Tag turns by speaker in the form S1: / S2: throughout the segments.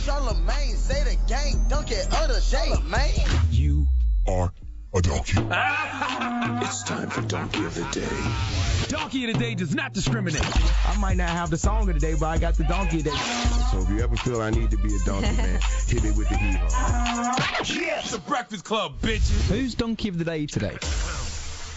S1: Charlemagne say the gang dunk it other day, man.
S2: You are a donkey.
S3: It's time for Donkey of the Day.
S4: Donkey of the Day does not discriminate. I might not have the song of the day, but I got the Donkey of the Day.
S5: So if you ever feel I need to be a donkey, man, hit me with the hee-haw.
S4: Yeah, it's the Breakfast Club, bitches.
S6: Who's Donkey of the Day today?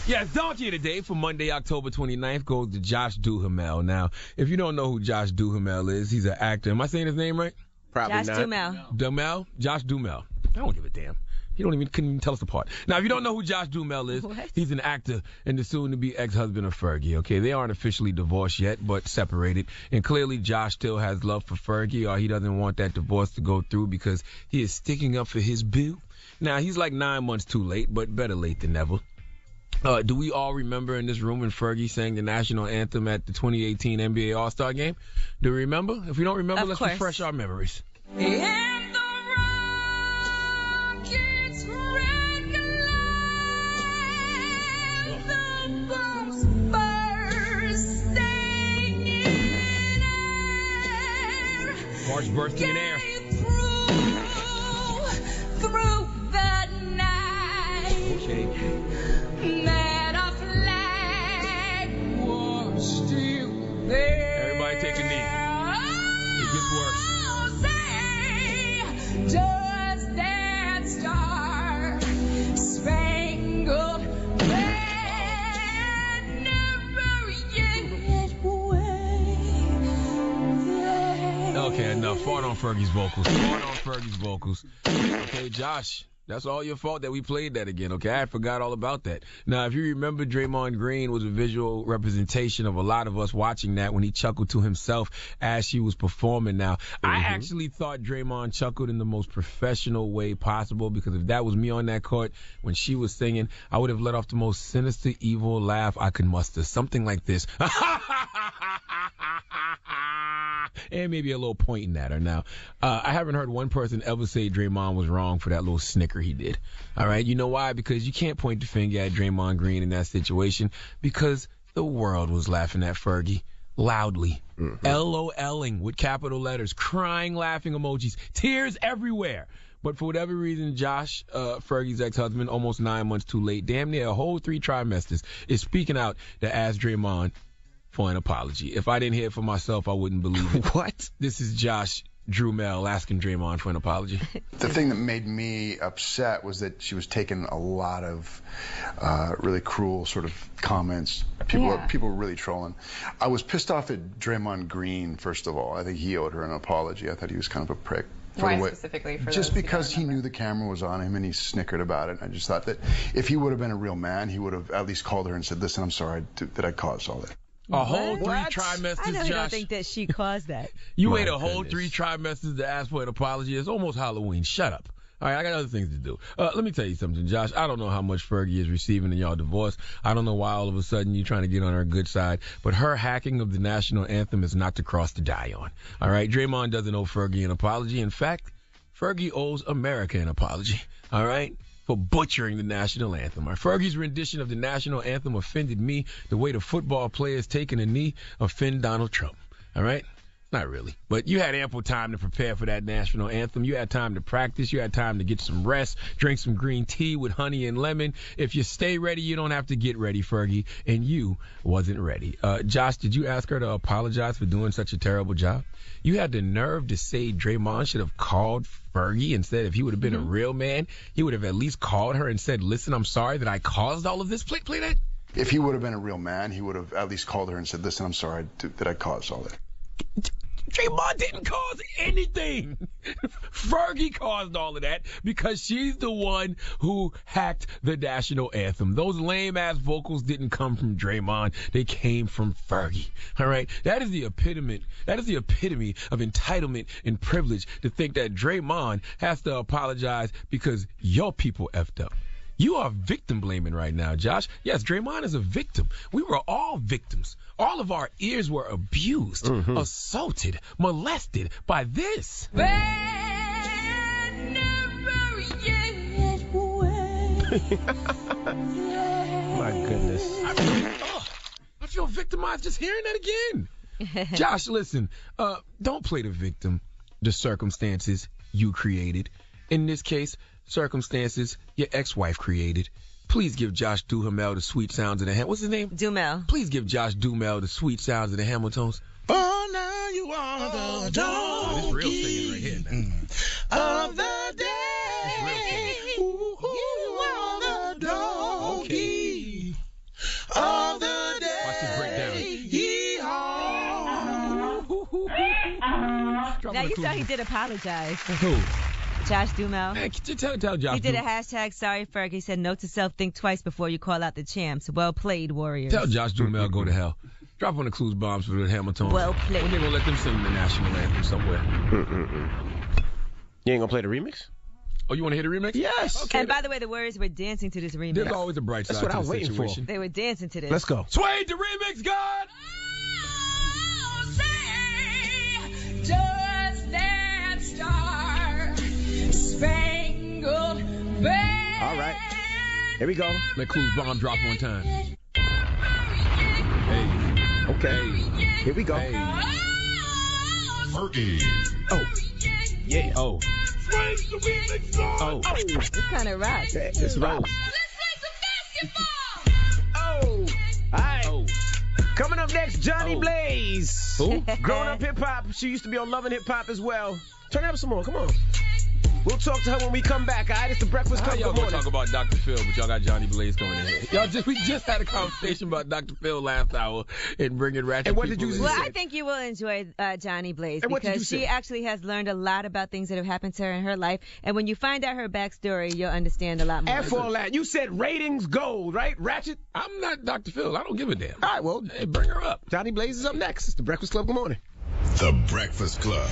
S4: Yes, Donkey of the Day for Monday, October 29th goes to Josh Duhamel. Now, if you don't know who Josh Duhamel is, he's an actor. Am I saying his name right?
S5: Probably
S7: Josh
S5: not.
S7: Duhamel.
S4: Duhamel? Josh Duhamel. I don't give a damn. He couldn't even tell us apart. Now, if you don't know who Josh Duhamel is, he's an actor and the soon-to-be ex-husband of Fergie, okay? They aren't officially divorced yet, but separated. And clearly, Josh still has love for Fergie, or he doesn't want that divorce to go through because he is sticking up for his boo. Now, he's like 9 months too late, but better late than never. Do we all remember in this room when Fergie sang the national anthem at the 2018 NBA All-Star Game? Do we remember? If we don't remember,
S7: Of
S4: let's
S7: course.
S4: refresh our memories.
S8: And the rockets recognize the bombs bursting in air.
S4: March bursting in air.
S8: Through the night.
S4: Okay.
S8: That our flag was still there.
S4: Everybody take a knee. It gets worse.
S8: Say, does that star spangled banner yet wave?
S4: Okay, enough. Fart on Fergie's vocals. Okay, Josh, that's all your fault that we played that again, okay? I forgot all about that. Now, if you remember, Draymond Green was a visual representation of a lot of us watching that when he chuckled to himself as she was performing. Now, I actually thought Draymond chuckled in the most professional way possible, because if that was me on that court when she was singing, I would have let off the most sinister, evil laugh I could muster. Something like this. And maybe a little pointing at her. Now, I haven't heard one person ever say Draymond was wrong for that little snicker he did. All right? You know why? Because you can't point the finger at Draymond Green in that situation, because the world was laughing at Fergie loudly. LOLing with capital letters, crying, laughing emojis, tears everywhere. But for whatever reason, Josh, Fergie's ex-husband, almost 9 months too late, damn near a whole 3 trimesters, is speaking out to ask Draymond for an apology. If I didn't hear it for myself, I wouldn't believe it.
S6: What?
S4: This is Josh Duhamel asking Draymond for an apology.
S9: The thing that made me upset was that she was taking a lot of really cruel sort of comments. People were really trolling. I was pissed off at Draymond Green, first of all. I think he owed her an apology. I thought he was kind of a prick.
S10: Why specifically for
S9: just
S10: those
S9: because he knew the camera was on him and he snickered about it. I just thought that if he would have been a real man, he would have at least called her and said, "Listen, I'm sorry that I caused all that."
S4: A whole 3
S7: What?
S4: trimesters,
S7: I
S4: Josh.
S7: don't think that she caused that.
S4: You
S6: My
S4: wait a whole
S6: goodness.
S4: 3 trimesters to ask for an apology. It's almost Halloween. Shut up. All right, I got other things to do. Let me tell you something, Josh. I don't know how much Fergie is receiving in y'all divorce. I don't know why all of a sudden you're trying to get on her good side. But her hacking of the national anthem is not the cross to die on. All right, Draymond doesn't owe Fergie an apology. In fact, Fergie owes America an apology. All right? For butchering the national anthem. Fergie's rendition of the national anthem offended me the way the football players taking a knee offend Donald Trump. All right? Not really. But you had ample time to prepare for that national anthem. You had time to practice. You had time to get some rest, drink some green tea with honey and lemon. If you stay ready, you don't have to get ready, Fergie. And you wasn't ready. Josh, did you ask her to apologize for doing such a terrible job? You had the nerve to say Draymond should have called Fergie and said if he would have been a real man, he would have at least called her and said, "Listen, I'm sorry that I caused all of this." Play that.
S9: If he would have been a real man, he would have at least called her and said, "Listen, I'm sorry that I caused all that."
S4: Draymond didn't cause anything. Fergie caused all of that because she's the one who hacked the national anthem. Those lame-ass vocals didn't come from Draymond. They came from Fergie. All right? That is the epitome of entitlement and privilege to think that Draymond has to apologize because your people effed up. You are victim blaming right now, Josh. Yes, Draymond is a victim. We were all victims. All of our ears were abused, assaulted, molested by this.
S6: My goodness.
S4: I feel victimized just hearing that again. Josh, listen, don't play the victim. the circumstances you created. In this case, circumstances your ex-wife created. Please give Josh Duhamel the sweet sounds of the What's his name?
S7: Dumel.
S4: Please give Josh Duhamel the sweet sounds of the Hamiltons.
S1: Oh, now you are the donkey.
S4: This real singing right here now.
S1: Of the day. Ooh, you are the donkey. Of the day.
S4: Watch this breakdown.
S7: Now you saw he did apologize.
S4: Who?
S7: Josh Dumel.
S4: Man, tell Josh.
S7: He did a hashtag sorry Ferg. He said note to self, think twice before you call out the champs. Well played, Warriors.
S4: Tell Josh Duhamel go to hell. Drop on the clues bombs for the Hamiltons.
S7: Well played.
S4: When they gonna let them sing the national anthem somewhere?
S6: You ain't gonna play the remix?
S4: Oh, you want to hear the remix?
S6: Yes.
S4: Okay.
S7: And by the way, the Warriors were dancing to this remix.
S4: There's always a bright side
S6: That's what
S4: to
S6: I was
S4: the
S6: waiting for.
S4: situation.
S7: They were dancing to this.
S6: Let's go.
S4: Sway the remix, God!
S8: Just that star spangled banner.
S6: All right. Here we go.
S4: Let clues bomb drop on time. Hey.
S6: Okay. Here we go.
S4: Hey.
S2: Fergie.
S6: Oh. Yeah.
S4: Oh.
S6: Oh.
S7: It's kind of rock.
S6: It's rock.
S8: Let's play some basketball.
S6: Oh. All right.
S4: Oh.
S6: Coming up next, Johnny
S4: Oh.
S6: Blaze.
S4: Who?
S6: Growing up hip hop. She used to be on Loving Hip Hop as well. Turn it up some more. Come on. We'll talk to her when we come back. All right, it's the Breakfast
S4: How
S6: Club.
S4: y'all
S6: Good
S4: gonna
S6: morning.
S4: talk about Dr. Phil, but y'all got Johnny Blaze coming in? We just had a conversation about Dr. Phil last hour and bringing ratchet
S6: And what did
S4: people
S6: you
S4: in.
S7: Well,
S6: say?
S7: I think you will enjoy Johnny Blaze
S6: And what did you
S7: because she
S6: say?
S7: actually has learned a lot about things that have happened to her in her life. And when you find out her backstory, you'll understand a lot more.
S6: And for all that, you said ratings gold, right? Ratchet?
S4: I'm not Dr. Phil. I don't give a damn.
S6: All right, well,
S4: Hey, bring her up.
S6: Johnny Blaze is up next. It's the Breakfast Club. Good morning.
S2: The Breakfast Club.